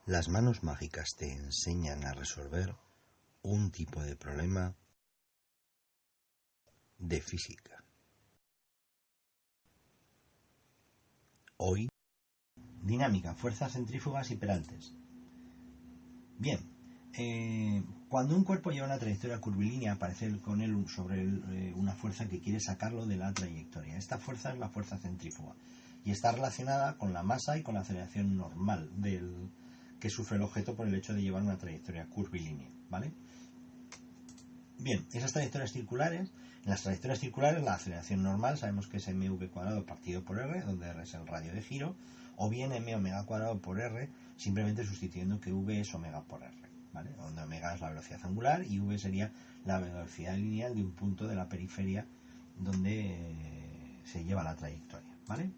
Las manos mágicas te enseñan a resolver un tipo de problema de física. Hoy, dinámica, fuerzas centrífugas y peraltes. Bien, cuando un cuerpo lleva una trayectoria curvilínea, aparece con él una fuerza que quiere sacarlo de la trayectoria. Esta fuerza es la fuerza centrífuga y está relacionada con la masa y con la aceleración normal que sufre el objeto por el hecho de llevar una trayectoria curvilínea, ¿vale? Bien, esas trayectorias circulares, en las trayectorias circulares la aceleración normal sabemos que es mv cuadrado partido por r, donde r es el radio de giro, o bien m omega cuadrado por r, simplemente sustituyendo que v es omega por r, ¿vale? Donde omega es la velocidad angular y v sería la velocidad lineal de un punto de la periferia donde se lleva la trayectoria, ¿vale?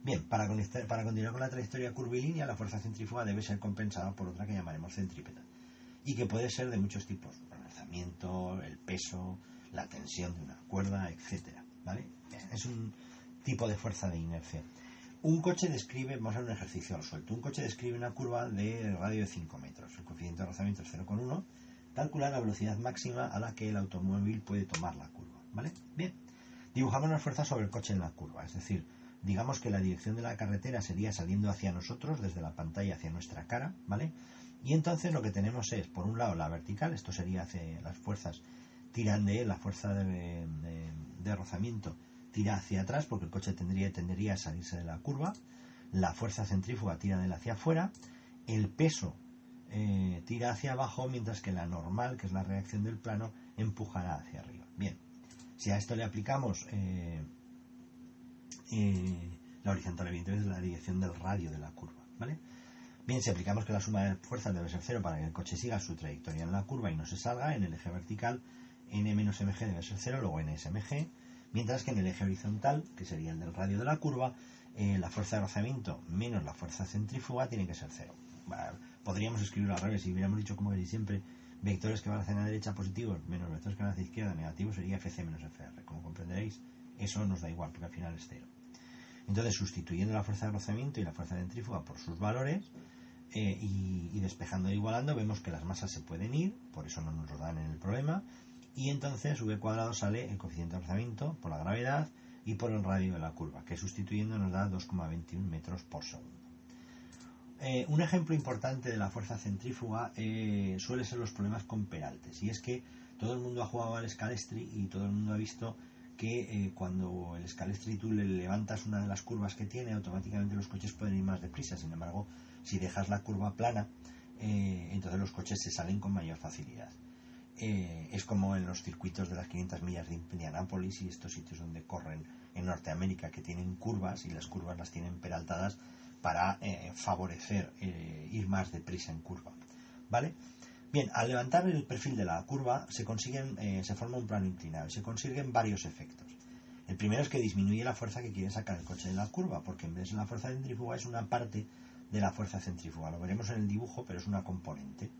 Bien, para continuar con la trayectoria curvilínea, la fuerza centrífuga debe ser compensada por otra que llamaremos centrípeta, y que puede ser de muchos tipos: el lanzamiento, el peso, la tensión de una cuerda, etcétera, ¿vale? Es un tipo de fuerza de inercia. Un coche describe, vamos a hacer un ejercicio al suelto, un coche describe una curva de radio de 5 metros, el coeficiente de rozamiento es 0,1, calcula la velocidad máxima a la que el automóvil puede tomar la curva, ¿vale? Bien, dibujamos las fuerzas sobre el coche en la curva, es decir, digamos que la dirección de la carretera sería saliendo hacia nosotros, desde la pantalla hacia nuestra cara, ¿vale? Y entonces lo que tenemos es, por un lado, la vertical, esto sería las fuerzas tiran de él, la fuerza de rozamiento tira hacia atrás porque el coche tendería a salirse de la curva, la fuerza centrífuga tira de él hacia afuera, el peso tira hacia abajo, mientras que la normal, que es la reacción del plano, empujará hacia arriba. Bien, si a esto le aplicamos la horizontal, evidentemente es la dirección del radio de la curva, ¿vale? Bien, si aplicamos que la suma de fuerzas debe ser cero para que el coche siga su trayectoria en la curva y no se salga, en el eje vertical n menos mg debe ser cero, luego n es mg, mientras que en el eje horizontal, que sería el del radio de la curva, la fuerza de rozamiento menos la fuerza centrífuga tiene que ser cero. Podríamos escribirlo al revés, si hubiéramos dicho, como casi siempre, vectores que van hacia la derecha positivos menos vectores que van hacia la izquierda negativos, sería fc menos fr. Como comprenderéis, eso nos da igual porque al final es cero. Entonces, sustituyendo la fuerza de rozamiento y la fuerza centrífuga por sus valores, y despejando e igualando, vemos que las masas se pueden ir, por eso no nos lo dan en el problema, y entonces v cuadrado sale el coeficiente de rozamiento por la gravedad y por el radio de la curva, que sustituyendo nos da 2,21 metros por segundo. Un ejemplo importante de la fuerza centrífuga suele ser los problemas con peraltes, y es que todo el mundo ha jugado al Scalestri y todo el mundo ha visto que cuando el Scalestri tú le levantas una de las curvas que tiene, automáticamente los coches pueden ir más deprisa. Sin embargo, si dejas la curva plana, entonces los coches se salen con mayor facilidad. Es como en los circuitos de las 500 millas de Indianápolis y estos sitios donde corren en Norteamérica, que tienen curvas y las curvas las tienen peraltadas para favorecer ir más deprisa en curva, ¿vale? Bien, al levantar el perfil de la curva se forma un plano inclinado y se consiguen varios efectos. El primero es que disminuye la fuerza que quiere sacar el coche de la curva, porque en vez de la fuerza centrífuga es una parte de la fuerza centrífuga. Lo veremos en el dibujo, pero es una componente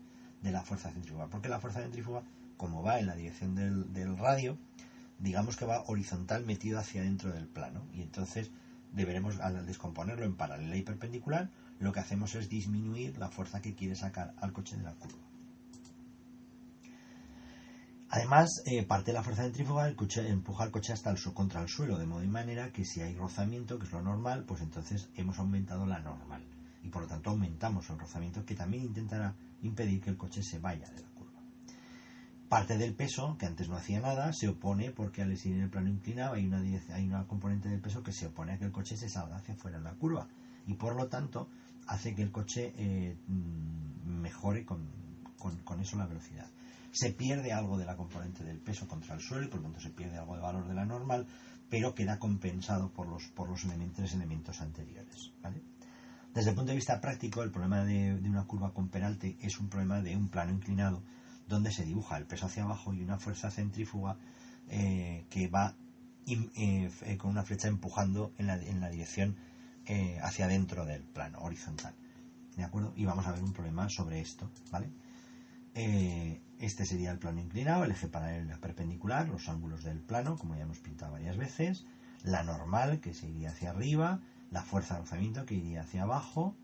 de la fuerza centrífuga, porque la fuerza centrífuga, como va en la dirección del radio, digamos que va horizontal metido hacia dentro del plano, y entonces deberemos, al descomponerlo en paralela y perpendicular, lo que hacemos es disminuir la fuerza que quiere sacar al coche de la curva. Además, parte de la fuerza centrífuga empuja al coche contra el suelo, de modo y manera que si hay rozamiento, que es lo normal, pues entonces hemos aumentado la normal y por lo tanto aumentamos el rozamiento, que también intentará impedir que el coche se vaya de la curva. Parte del peso, que antes no hacía nada, se opone porque al ir en el plano inclinado hay una componente del peso que se opone a que el coche se salga hacia afuera en la curva y por lo tanto hace que el coche mejore con eso la velocidad. Se pierde algo de la componente del peso contra el suelo y por lo tanto se pierde algo de valor de la normal, pero queda compensado por los tres elementos anteriores, ¿vale? Desde el punto de vista práctico, el problema de una curva con peralte es un problema de un plano inclinado donde se dibuja el peso hacia abajo y una fuerza centrífuga que va con una flecha empujando en la dirección hacia adentro del plano horizontal, ¿de acuerdo? Y vamos a ver un problema sobre esto, ¿vale? Este sería el plano inclinado, el eje paralelo y perpendicular, los ángulos del plano, como ya hemos pintado varias veces, la normal, que se iría hacia arriba, la fuerza de rozamiento, que iría hacia abajo,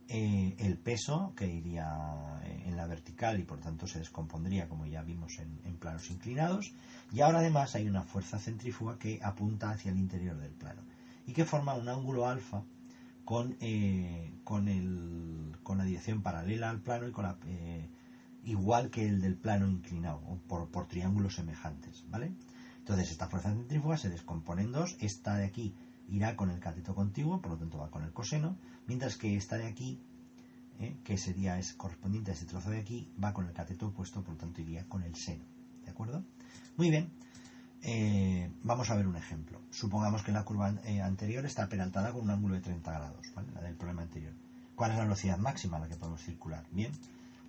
el peso que iría en la vertical y por tanto se descompondría, como ya vimos en planos inclinados, y ahora además hay una fuerza centrífuga que apunta hacia el interior del plano y que forma un ángulo alfa con la dirección paralela al plano y igual que el del plano inclinado, o por triángulos semejantes, ¿vale? Entonces esta fuerza centrífuga se descompone en dos. Esta de aquí irá con el cateto contiguo, por lo tanto va con el coseno, mientras que esta de aquí, que es correspondiente a este trozo de aquí, va con el cateto opuesto, por lo tanto iría con el seno, ¿de acuerdo? Muy bien, vamos a ver un ejemplo. Supongamos que la curva anterior está peraltada con un ángulo de 30 grados, ¿vale? La del problema anterior. ¿Cuál es la velocidad máxima a la que podemos circular? Bien,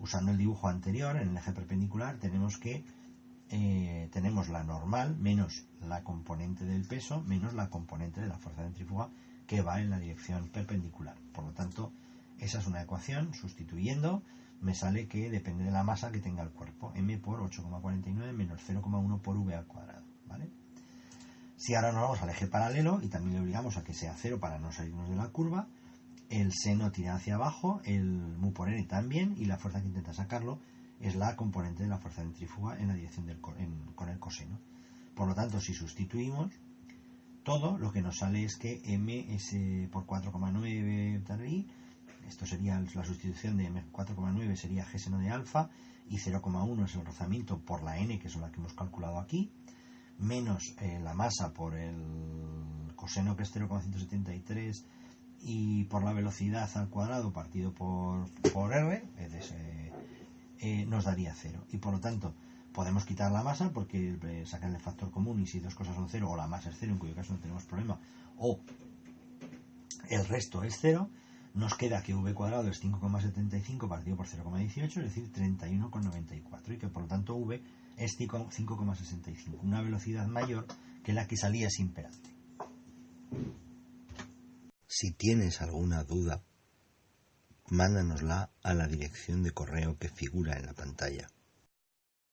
usando el dibujo anterior, en el eje perpendicular tenemos la normal menos la componente del peso menos la componente de la fuerza centrífuga que va en la dirección perpendicular. Por lo tanto, esa es una ecuación. Sustituyendo, me sale que depende de la masa que tenga el cuerpo, m por 8,49 menos 0,1 por v al cuadrado, ¿vale? Si ahora nos vamos al eje paralelo y también le obligamos a que sea 0 para no salirnos de la curva, el seno tira hacia abajo, el mu por n también, y la fuerza que intenta sacarlo es la componente de la fuerza centrífuga en la dirección con el coseno. Por lo tanto, si sustituimos todo, lo que nos sale es que m es por 4,9 tal y esto sería la sustitución de m 4,9 sería g seno de alfa, y 0,1 es el rozamiento por la n, que es la que hemos calculado aquí, menos la masa por el coseno, que es 0,173, y por la velocidad al cuadrado partido por r, nos daría 0. Y por lo tanto podemos quitar la masa porque sacan el factor común, y si dos cosas son 0 o la masa es 0, en cuyo caso no tenemos problema, o el resto es 0, nos queda que v cuadrado es 5,75 partido por 0,18, es decir, 31,94, y que por lo tanto v es 5,65, una velocidad mayor que la que salía sin peralte. Si tienes alguna duda, mándanosla a la dirección de correo que figura en la pantalla.